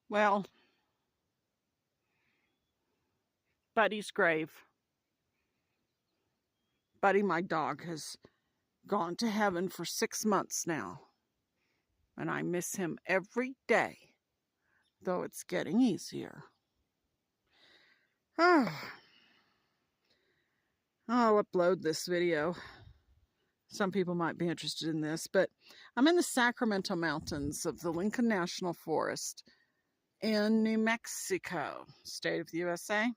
Well, Buddy's grave. Buddy, my dog, has gone to heaven for 6 months now, and I miss him every day, though it's getting easier. I'll upload this video. Some people might be interested in this, but I'm in the Sacramento mountains of the Lincoln National Forest in New Mexico, state of the USA.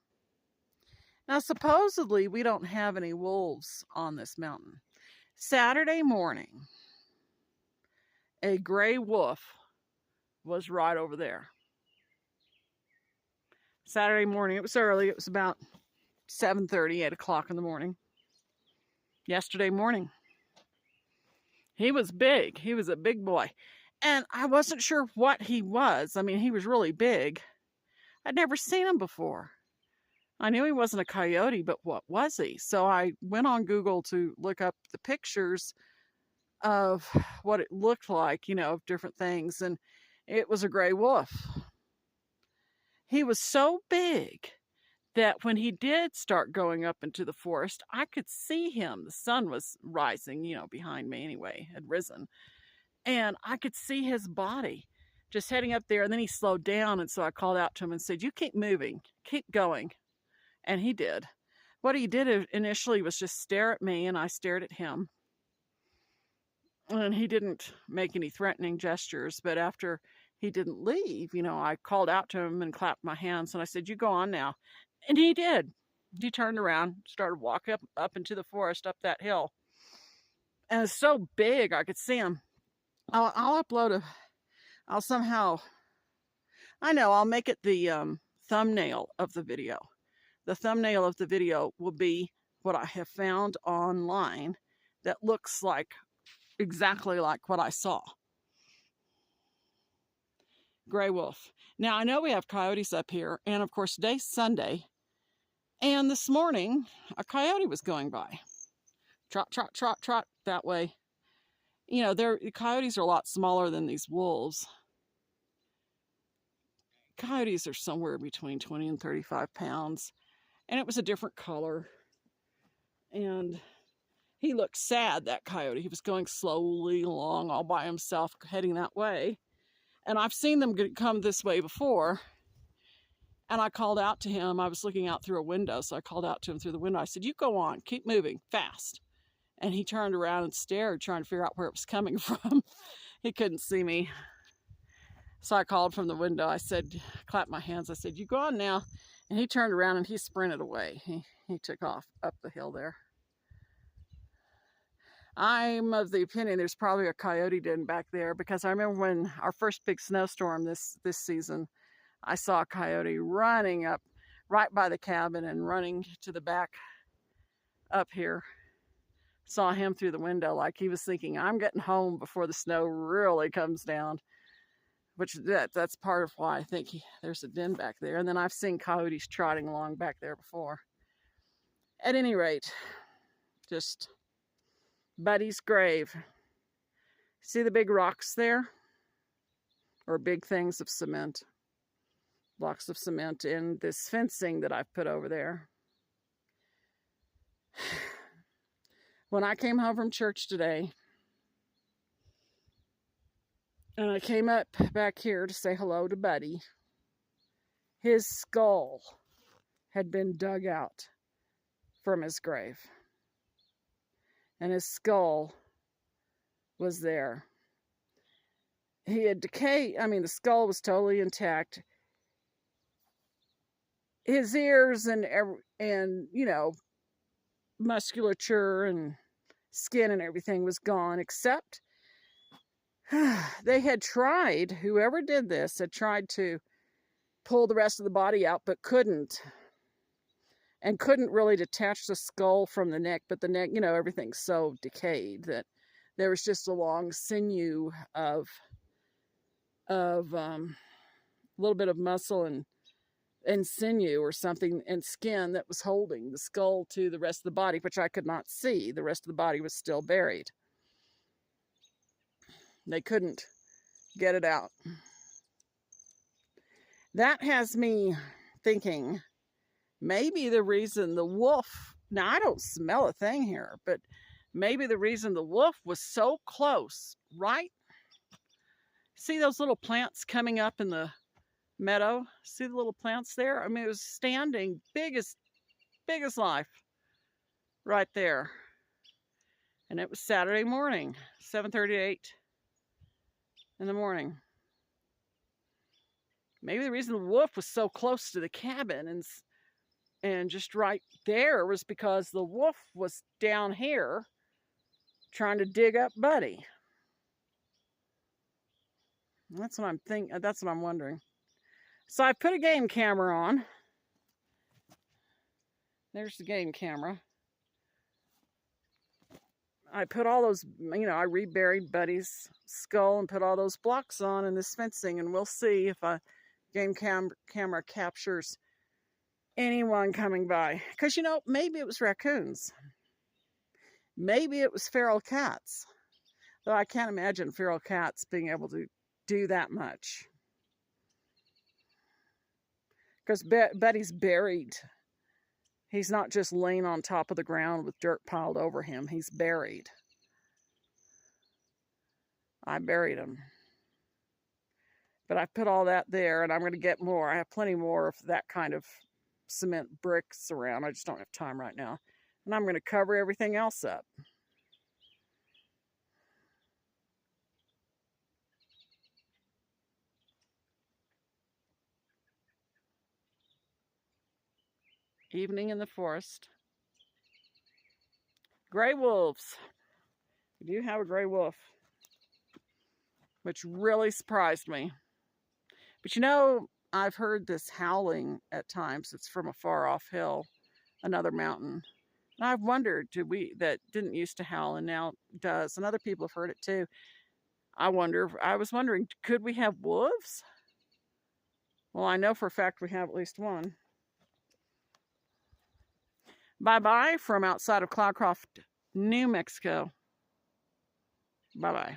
Now, supposedly, we don't have any wolves on this mountain. Saturday morning, a gray wolf was right over there. Saturday morning, it was early. It was about 7:30, 8 o'clock in the morning. Yesterday morning. He was big. He was a big boy. And I wasn't sure what he was. I mean, he was really big. I'd never seen him before. I knew he wasn't a coyote, but what was he? So I went on Google to look up the pictures of what it looked like, of different things. And it was a gray wolf. He was so big that when he did start going up into the forest, I could see him. The sun was rising, behind me anyway, had risen. And I could see his body just heading up there. And then he slowed down. And so I called out to him and said, "You keep moving, keep going." And he did. What he did initially was just stare at me, and I stared at him. And he didn't make any threatening gestures. But after he didn't leave, I called out to him and clapped my hands. And I said, "You go on now." And he did. He turned around, started walking up into the forest, up that hill. And it's so big, I could see him. I'll upload I'll somehow, I'll make it the thumbnail of the video. The thumbnail of the video will be what I have found online that looks like exactly like what I saw. Gray wolf. Now, I know we have coyotes up here, and of course, today's Sunday. And this morning, a coyote was going by. Trot, trot, trot, trot, that way. The coyotes are a lot smaller than these wolves. Coyotes are somewhere between 20 and 35 pounds. And it was a different color. And he looked sad, that coyote. He was going slowly along all by himself, heading that way. And I've seen them come this way before. And I called out to him. I was looking out through a window, so I called out to him through the window. I said, "You go on, keep moving, fast." And he turned around and stared, trying to figure out where it was coming from. He couldn't see me. So I called from the window. I said, clapped my hands. I said, "You go on now." And he turned around and he sprinted away. He took off up the hill there. I'm of the opinion there's probably a coyote den back there, because I remember when our first big snowstorm this season, I saw a coyote running up right by the cabin and running to the back up here. Saw him through the window like he was thinking, "I'm getting home before the snow really comes down." Which that's part of why I think there's a den back there. And then I've seen coyotes trotting along back there before. At any rate, just Buddy's grave. See the big rocks there? Or big things of cement. Blocks of cement in this fencing that I've put over there. When I came home from church today, and I came up back here to say hello to Buddy, his skull had been dug out from his grave. And his skull was there. He had decayed. I mean, the skull was totally intact. His ears and musculature and skin and everything was gone, except they had tried, whoever did this had tried to pull the rest of the body out, but couldn't. And couldn't really detach the skull from the neck, but the neck, everything's so decayed that there was just a long sinew of a little bit of muscle and sinew or something and skin that was holding the skull to the rest of the body, which I could not see. The rest of the body was still buried. They couldn't get it out. That has me thinking maybe the reason the wolf, now I don't smell a thing here, but maybe the reason the wolf was so close, right? See those little plants coming up in the meadow? See the little plants there? I mean, it was standing big as life right there. And it was Saturday morning, 7:38 in the morning. Maybe the reason the wolf was so close to the cabin and just right there was because the wolf was down here trying to dig up Buddy. That's what I'm thinking. That's what I'm wondering. So I put a game camera on. There's the game camera. I put all those, I reburied Buddy's skull and put all those blocks on in this fencing, and we'll see if a game camera captures anyone coming by. Because, maybe it was raccoons. Maybe it was feral cats. Though I can't imagine feral cats being able to do that much. Because Buddy's buried. He's not just laying on top of the ground with dirt piled over him. He's buried. I buried him. But I put all that there, and I'm going to get more. I have plenty more of that kind of cement bricks around. I just don't have time right now. And I'm going to cover everything else up. Evening in the forest. Gray wolves. We do have a gray wolf, which really surprised me. But I've heard this howling at times. It's from a far off hill, another mountain. And I've wondered, that didn't used to howl and now does. And other people have heard it too. I was wondering, could we have wolves? Well, I know for a fact we have at least one. Bye-bye from outside of Cloudcroft, New Mexico. Bye-bye.